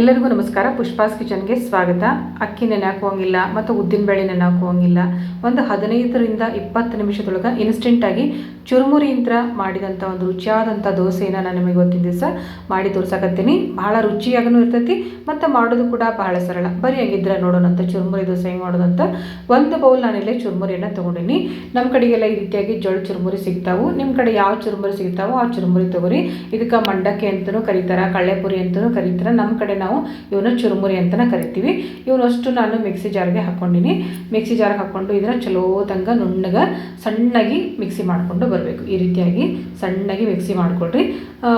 ಎಲ್ಲರಿಗೂ ನಮಸ್ಕಾರ. ಪುಷ್ಪಾಸ್ ಕಿಚನ್ಗೆ ಸ್ವಾಗತ. ಅಕ್ಕಿ ನೆನೆ ಹಾಕುವಂಗಿಲ್ಲ ಮತ್ತು ಉದ್ದಿನಬೇಳೆ ನೆನೆ ಹಾಕುವಂಗಿಲ್ಲ. ಒಂದು 15 ರಿಂದ 20 ನಿಮಿಷದೊಳಗೆ ಇನ್ಸ್ಟೆಂಟಾಗಿ ಚುರುಮುರಿಯಿಂದ ಮಾಡಿದಂಥ ಒಂದು ರುಚಿಯಾದಂಥ ದೋಸೆಯನ್ನು ನಾನು ನಿಮಗೆ ಇವತ್ತಿನ ದಿವಸ ಮಾಡಿ ತೋರ್ಸಕತ್ತೀನಿ. ಭಾಳ ರುಚಿಯಾಗೂ ಇರ್ತೈತಿ ಮತ್ತು ಮಾಡೋದು ಕೂಡ ಭಾಳ ಸರಳ. ಬರೀ ಹಂಗಿದ್ರೆ ನೋಡೋಣಂತ ಚುರುಮುರಿ ದೋಸೆ ಹೆಂಗೆ ಮಾಡೋದಂತ. ಒಂದು ಬೌಲ್ ನಾನಿಲ್ಲೇ ಚುರುಮುರಿಯನ್ನು ತೊಗೊಂಡಿನಿ. ನಮ್ಮ ಕಡೆಗೆಲ್ಲ ಈ ರೀತಿಯಾಗಿ ಜೋಳ ಚುರುಮುರಿ ಸಿಗ್ತಾವೆ. ನಿಮ್ಮ ಕಡೆ ಯಾವ ಚುರುಮುರಿ ಸಿಗ್ತಾವೋ ಆ ಚುರುಮುರಿ ತೊಗೊರಿ. ಇದಕ್ಕೆ ಮಂಡಕ್ಕಿ ಅಂತಲೂ ಕರೀತಾರೆ, ಕಳ್ಳೆಪುರಿ ಅಂತಲೂ ಕರೀತಾರೆ. ನಮ್ಮ ಕಡೆ ನಾವು ಇವನ್ನ ಚುರುಮುರಿ ಅಂತಲೇ ಕರಿತೀವಿ. ಇವನಷ್ಟು ನಾನು ಮಿಕ್ಸಿ ಜಾರ್ಗೆ ಹಾಕ್ಕೊಂಡಿನಿ. ಮಿಕ್ಸಿ ಜಾರ್ಗೆ ಹಾಕ್ಕೊಂಡು ಇದನ್ನು ಚಲೋ ತಂಗ ನುಣ್ಣಗೆ ಸಣ್ಣಗೆ ಮಿಕ್ಸಿ ಮಾಡಿಕೊಂಡು ಬರಬೇಕು. ಈ ರೀತಿಯಾಗಿ ಸಣ್ಣಗೆ ಮಿಕ್ಸಿ ಮಾಡಿಕೊಡ್ರಿ.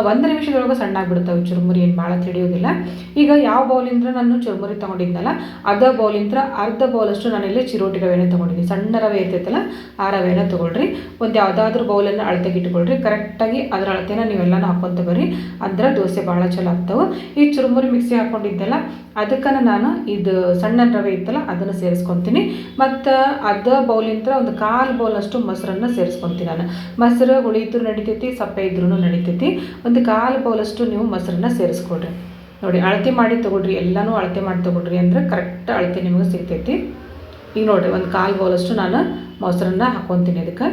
1 ನಿಮಿಷದೊಳಗೆ ಸಣ್ಣಾಗಿಬಿಡ್ತಾವೆ ಚುರುಮುರಿ, ಏನು ಭಾಳ ತಿಳಿಯೋದಿಲ್ಲ. ಈಗ ಯಾವ ಬೌಲಿಂದ ನಾನು ಚುರುಮುರಿ ತೊಗೊಂಡಿದ್ನಲ್ಲ ಅದೇ ಬೌಲಿಂದ ಅರ್ಧ ಬೌಲಷ್ಟು ನಾನಿಲ್ಲಿ ಚಿರೋಟಿ ರವೆನೇ ತೊಗೊಂಡಿದ್ದೀನಿ. ಸಣ್ಣ ರವೆ ಇರ್ತೈತಲ್ಲ ಆ ರವೆನ ತೊಗೊಳ್ರಿ. ಒಂದು ಯಾವುದಾದ್ರೂ ಬೌಲನ್ನು ಅಳತೆಗೆ ಇಟ್ಕೊಳ್ರಿ. ಕರೆಕ್ಟಾಗಿ ಅದರ ಅಳತೆನ ನೀವೆಲ್ಲನೂ ಹಾಕ್ಕೊಂತ ಬರ್ರಿ, ಅಂದ್ರೆ ದೋಸೆ ಭಾಳ ಚಲೋ ಆಗ್ತಾವೆ. ಈ ಚುರುಮುರಿ ಮಿಕ್ಸಿ ಹಾಕ್ಕೊಂಡಿದ್ದೆಲ್ಲ ಅದಕ್ಕೆ ನಾನು ಇದು ಸಣ್ಣ ರವೆ ಇತ್ತಲ್ಲ ಅದನ್ನು ಸೇರಿಸ್ಕೊತೀನಿ. ಮತ್ತು ಅದ ಬೌಲಿಂದ ಒಂದು 1/4 ಬೌಲಷ್ಟು ಮೊಸರನ್ನು ಸೇರಿಸ್ಕೊತೀನಿ. ನಾನು ಮೊಸರು ಹುಳಿ ಇದ್ರೂ ನಡಿತೈತಿ, ಸಪ್ಪೆ ಇದ್ರೂ ನಡಿತೈತಿ. ಒಂದು 1/4 ಬೌಲಷ್ಟು ನೀವು ಮೊಸರನ್ನ ಸೇರಿಸ್ಕೊಡ್ರಿ. ನೋಡಿ, ಅಳತೆ ಮಾಡಿ ತೊಗೊಳ್ರಿ. ಎಲ್ಲನೂ ಅಳತೆ ಮಾಡಿ ತೊಗೊಳ್ರಿ ಅಂದರೆ ಕರೆಕ್ಟ್ ಅಳತೆ ನಿಮಗೆ ಸಿಗ್ತೈತಿ. ಈಗ ನೋಡಿರಿ, ಒಂದು 1/4 ಬೌಲಷ್ಟು ನಾನು ಮೊಸರನ್ನ ಹಾಕ್ಕೊತೀನಿ. ಅದಕ್ಕೆ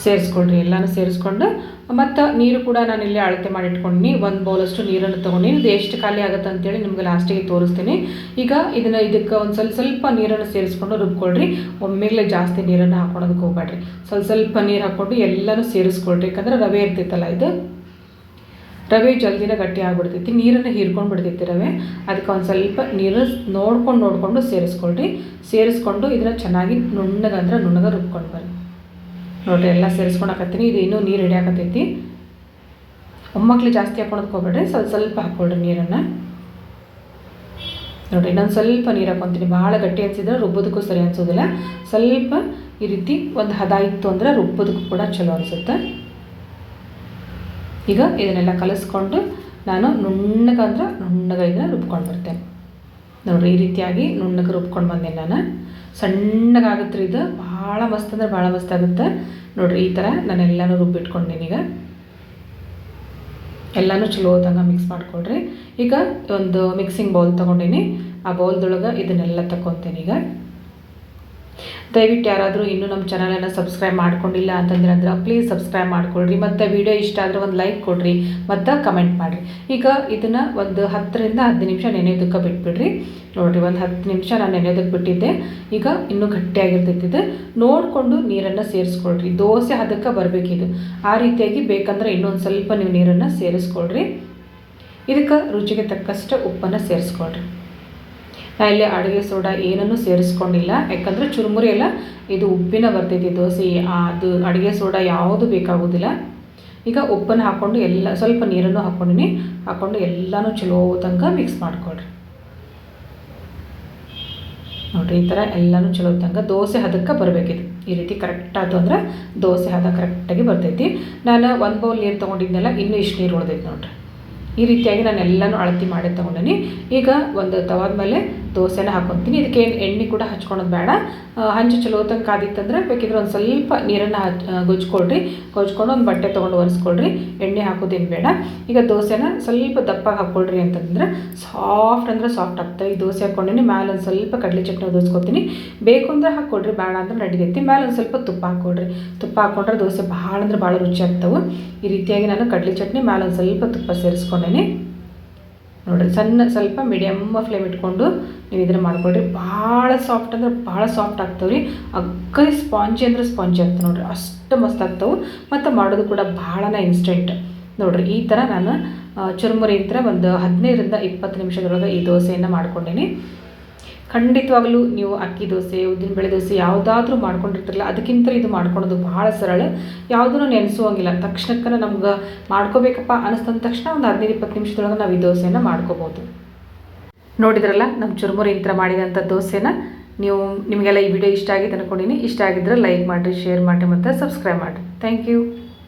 ಸೇರಿಸ್ಕೊಳ್ರಿ. ಎಲ್ಲನೂ ಸೇರಿಸ್ಕೊಂಡು ಮತ್ತು ನೀರು ಕೂಡ ನಾನು ಇಲ್ಲಿ ಅಳತೆ ಮಾಡಿ ಇಟ್ಕೊಂಡಿನಿ. 1 ಬೌಲಷ್ಟು ನೀರನ್ನು ತೊಗೊಂಡಿನಿ. ಇದು ಎಷ್ಟು ಖಾಲಿ ಆಗುತ್ತೆ ಅಂತೇಳಿ ನಿಮ್ಗೆ ಲಾಸ್ಟಿಗೆ ತೋರಿಸ್ತೀನಿ. ಈಗ ಇದಕ್ಕೆ ಒಂದು ಸ್ವಲ್ಪ ನೀರನ್ನು ಸೇರಿಸ್ಕೊಂಡು ರುಬ್ಕೊಳ್ರಿ. ಒಮ್ಮೆಗಲೇ ಜಾಸ್ತಿ ನೀರನ್ನು ಹಾಕ್ಕೊಳೋದಕ್ಕೆ ಹೋಗ್ಬೇಡ್ರಿ. ಸ್ವಲ್ಪ ನೀರು ಹಾಕ್ಕೊಂಡು ಎಲ್ಲನೂ ಸೇರಿಸ್ಕೊಳ್ರಿ. ಯಾಕಂದ್ರೆ ರವೆ ಇರ್ತೈತಲ್ಲ, ಇದು ರವೆ ಜಲ್ದಿನ ಗಟ್ಟಿ ಆಗಿಬಿಡ್ತೈತಿ, ನೀರನ್ನು ಹೀರ್ಕೊಂಡು ಬಿಡ್ತೈತಿ ರವೆ. ಅದಕ್ಕೆ ಒಂದು ಸ್ವಲ್ಪ ನೀರು ನೋಡ್ಕೊಂಡು ಸೇರಿಸ್ಕೊಳ್ರಿ. ಸೇರಿಸ್ಕೊಂಡು ಇದನ್ನು ಚೆನ್ನಾಗಿ ನುಣ್ಣಗೆ ರುಬ್ಕೊಂಡು ಬರ್ರಿ. ನೋಡಿರಿ, ಎಲ್ಲ ಸೇರಿಸ್ಕೊಳಕತ್ತೀನಿ. ಇದು ಇನ್ನೂ ನೀರು ಹಿಡಿಯಾಕತ್ತೈತಿ. ಒಮ್ಮಕ್ಳು ಜಾಸ್ತಿ ಹಾಕ್ಕೊಳೋದಕ್ಕೆ ಹೋಗ್ಬೇಡ್ರಿ. ಸ್ವಲ್ಪ ಹಾಕ್ಕೊಳ್ರಿ ನೀರನ್ನು. ನೋಡಿರಿ, ಇನ್ನೊಂದು ಸ್ವಲ್ಪ ನೀರು ಹಾಕ್ಕೊತೀನಿ. ಭಾಳ ಗಟ್ಟಿ ಅನಿಸಿದ್ರೆ ರುಬ್ಬೋದಕ್ಕೂ ಸರಿ ಅನಿಸೋದಿಲ್ಲ. ಸ್ವಲ್ಪ ಈ ರೀತಿ ಒಂದು ಹದ ಇತ್ತು ಅಂದರೆ ರುಬ್ಬೋದಕ್ಕೂ ಕೂಡ ಚಲೋ ಅನಿಸುತ್ತೆ. ಈಗ ಇದನ್ನೆಲ್ಲ ಕಲಿಸ್ಕೊಂಡು ನಾನು ನುಣ್ಣಗೆ ಇದನ್ನು ರುಬ್ಕೊಂಡು ಬರ್ತೇನೆ. ನೋಡಿರಿ, ಈ ರೀತಿಯಾಗಿ ನುಣ್ಣಗೆ ರುಬ್ಕೊಂಡು ಬಂದೇನೆ ನಾನು. ಸಣ್ಣಗಾಗುತ್ತೆ ರೀ ಇದು. ಭಾಳ ಮಸ್ತ್ ಅಂದ್ರೆ ಭಾಳ ಮಸ್ತ್ ಆಗುತ್ತೆ. ನೋಡಿರಿ, ಈ ಥರ ನಾನೆಲ್ಲನೂ ರುಬ್ಬಿಟ್ಕೊಂಡಿನಿ. ಈಗ ಎಲ್ಲನೂ ಚಲೋ ತಂಗ ಮಿಕ್ಸ್ ಮಾಡ್ಕೊಳ್ರಿ. ಈಗ ಒಂದು ಮಿಕ್ಸಿಂಗ್ ಬೌಲ್ ತೊಗೊಂಡಿನಿ. ಆ ಬೌಲ್ದೊಳಗೆ ಇದನ್ನೆಲ್ಲ ತಗೊತೀನಿ. ಈಗ ದಯವಿಟ್ಟು ಯಾರಾದರೂ ಇನ್ನೂ ನಮ್ಮ ಚಾನಲನ್ನು ಸಬ್ಸ್ಕ್ರೈಬ್ ಮಾಡ್ಕೊಂಡಿಲ್ಲ ಅಂತಂದ್ರೆ ಪ್ಲೀಸ್ ಸಬ್ಸ್ಕ್ರೈಬ್ ಮಾಡ್ಕೊಳ್ರಿ. ಮತ್ತು ವಿಡಿಯೋ ಇಷ್ಟ ಆದರೆ ಒಂದು ಲೈಕ್ ಕೊಡಿರಿ ಮತ್ತು ಕಮೆಂಟ್ ಮಾಡಿರಿ. ಈಗ ಇದನ್ನು ಒಂದು 10 ರಿಂದ 15 ನಿಮಿಷ ನೆನೆಯೋದಕ್ಕೆ ಬಿಟ್ಬಿಡ್ರಿ. ನೋಡಿರಿ, ಒಂದು 10 ನಿಮಿಷ ನಾನು ನೆನೆಯೋದಕ್ಕೆ ಬಿಟ್ಟಿದ್ದೆ. ಈಗ ಇನ್ನೂ ಗಟ್ಟಿಯಾಗಿರ್ತೈತಿ. ಇದು ನೋಡಿಕೊಂಡು ನೀರನ್ನು ಸೇರಿಸ್ಕೊಳ್ರಿ. ದೋಸೆ ಹದಕ್ಕೆ ಬರಬೇಕಿದು. ಆ ರೀತಿಯಾಗಿ ಬೇಕಂದ್ರೆ ಇನ್ನೊಂದು ಸ್ವಲ್ಪ ನೀವು ನೀರನ್ನು ಸೇರಿಸ್ಕೊಳ್ರಿ. ಇದಕ್ಕೆ ರುಚಿಗೆ ತಕ್ಕಷ್ಟು ಉಪ್ಪನ್ನು ಸೇರಿಸ್ಕೊಳ್ರಿ. ನಾ ಇಲ್ಲಿ ಅಡುಗೆ ಸೋಡಾ ಏನನ್ನೂ ಸೇರಿಸ್ಕೊಂಡಿಲ್ಲ. ಯಾಕಂದರೆ ಚುರುಮುರಿ ಎಲ್ಲ ಇದು ಉಪ್ಪಿನ ಬರ್ತೈತಿ ದೋಸೆ. ಅದು ಅಡುಗೆ ಸೋಡಾ ಯಾವುದು ಬೇಕಾಗೋದಿಲ್ಲ. ಈಗ ಉಪ್ಪನ್ನು ಹಾಕ್ಕೊಂಡು ಸ್ವಲ್ಪ ನೀರನ್ನು ಹಾಕ್ಕೊಂಡು ಎಲ್ಲನೂ ಚಲೋ ತನಕ ಮಿಕ್ಸ್ ಮಾಡ್ಕೊಳ್ರಿ. ನೋಡಿರಿ, ಈ ಥರ ಎಲ್ಲನೂ ಚಲೋ ತನಕ ದೋಸೆ ಹದಕ್ಕೆ ಬರಬೇಕಿದು. ಈ ರೀತಿ ಕರೆಕ್ಟ್ ಆಯ್ತು ಅಂದ್ರೆ ದೋಸೆ ಹದ ಕರೆಕ್ಟಾಗಿ ಬರ್ತೈತಿ. ನಾನು 1 ಬೌಲ್ ನೀರು ತೊಗೊಂಡಿದ್ನೆಲ್ಲ ಇನ್ನೂ ಇಷ್ಟು ನೀರು ಉಳಿದೈತೆ ನೋಡಿರಿ. ಈ ರೀತಿಯಾಗಿ ನಾನು ಎಲ್ಲನೂ ಅಳತೆ ಮಾಡಿ ತೊಗೊಂಡಿನಿ. ಈಗ ಒಂದು ತವಾದ ಮೇಲೆ ದೋಸೆನ ಹಾಕ್ಕೊತೀನಿ. ಇದಕ್ಕೆ ಏನು ಎಣ್ಣೆ ಕೂಡ ಹಚ್ಕೊಳೋದು ಬೇಡ. ಹಂಚು ಚಲೋ ತನಕ ಕಾದಿತ್ತಂದ್ರೆ ಬೇಕಿದ್ರೆ ಒಂದು ಸ್ವಲ್ಪ ನೀರನ್ನು ಗೊಜ್ಕೊಂಡು ಒಂದು ಬಟ್ಟೆ ತೊಗೊಂಡು ಒರೆಸ್ಕೊಳ್ರಿ. ಎಣ್ಣೆ ಹಾಕೋದೇನು ಬೇಡ. ಈಗ ದೋಸೆನ ಸ್ವಲ್ಪ ದಪ್ಪಾಗಿ ಹಾಕ್ಕೊಳ್ರಿ ಅಂತಂದ್ರೆ ಸಾಫ್ಟ್ ಆಗ್ತವೆ. ಈ ದೋಸೆ ಹಾಕ್ಕೊಂಡಿನಿ. ಮೇಲೆ ಒಂದು ಸ್ವಲ್ಪ ಕಡಲೆ ಚಟ್ನಿ ಉದುರಿಸ್ಕೊತೀನಿ. ಬೇಕು ಅಂದರೆ ಹಾಕ್ಕೊಳ್ರಿ, ಬೇಡ ಅಂದ್ರೆ ನಡಿತೈತಿ. ಮೇಲೆ ಒಂದು ಸ್ವಲ್ಪ ತುಪ್ಪ ಹಾಕ್ಕೊಳ್ರಿ. ತುಪ್ಪ ಹಾಕ್ಕೊಂಡ್ರೆ ದೋಸೆ ಭಾಳ ರುಚಿ ಆಗ್ತವೆ. ಈ ರೀತಿಯಾಗಿ ನಾನು ಕಡಲೆ ಚಟ್ನಿ ಮೇಲೆ ಒಂದು ಸ್ವಲ್ಪ ತುಪ್ಪ ಸೇರಿಸ್ಕೊಂಡೇನಿ. ನೋಡಿರಿ, ಸ್ವಲ್ಪ ಮೀಡಿಯಮ್ ಫ್ಲೇಮ್ ಇಟ್ಕೊಂಡು ನೀವು ಇದನ್ನು ಮಾಡ್ಕೊಳ್ರಿ. ಭಾಳ ಸಾಫ್ಟ್ ಅಂದ್ರೆ ಭಾಳ ಸಾಫ್ಟ್ ಆಗ್ತಾವೆ ರೀ. ಅಕ್ಕರಿ ಸ್ಪಾಂಜಿ ಅಂದ್ರೆ ಸ್ಪಾಂಜಿ ಆಗ್ತವೆ ನೋಡಿರಿ. ಅಷ್ಟು ಮಸ್ತ್ ಆಗ್ತಾವೆ. ಮತ್ತು ಮಾಡೋದು ಕೂಡ ಭಾಳನೇ ಇನ್ಸ್ಟೆಂಟ್. ನೋಡಿರಿ, ಈ ಥರ ನಾನು ಚುರುಮುರಿ ಒಂದು 15 ರಿಂದ 20 ನಿಮಿಷದೊಳಗೆ ಈ ದೋಸೆಯನ್ನು ಮಾಡ್ಕೊಂಡೇನಿ. ಖಂಡಿತವಾಗಲೂ ನೀವು ಅಕ್ಕಿ ದೋಸೆ, ಉದ್ದಿನಬೇಳೆ ದೋಸೆ ಯಾವುದಾದ್ರೂ ಮಾಡ್ಕೊಂಡಿರ್ತಿರಲ್ಲ, ಅದಕ್ಕಿಂತ ಇದು ಮಾಡ್ಕೊಳೋದು ಭಾಳ ಸರಳ. ಯಾವುದೂ ನೆನೆಸುವಂಗಿಲ್ಲ. ತಕ್ಷಣಕ್ಕೆ ನಮ್ಗೆ ಮಾಡ್ಕೋಬೇಕಪ್ಪ ಅನಿಸ್ತಂದ ತಕ್ಷಣ ಒಂದು 15-20 ನಿಮಿಷದೊಳಗೆ ನಾವು ಈ ದೋಸೆಯನ್ನು ಮಾಡ್ಕೋಬೋದು. ನೋಡಿದ್ರಲ್ಲ ನಮ್ಮ ಚುರುಮುರಿ ಮಾಡಿದಂಥ ದೋಸೆನ. ನಿಮಗೆಲ್ಲ ಈ ವಿಡಿಯೋ ಇಷ್ಟ ಆಗಿದೆ ಅಂದ್ಕೊಂಡಿನಿ. ಇಷ್ಟ ಆಗಿದ್ರೆ ಲೈಕ್ ಮಾಡಿರಿ, ಶೇರ್ ಮಾಡಿರಿ ಮತ್ತು ಸಬ್ಸ್ಕ್ರೈಬ್ ಮಾಡಿರಿ. Thank you.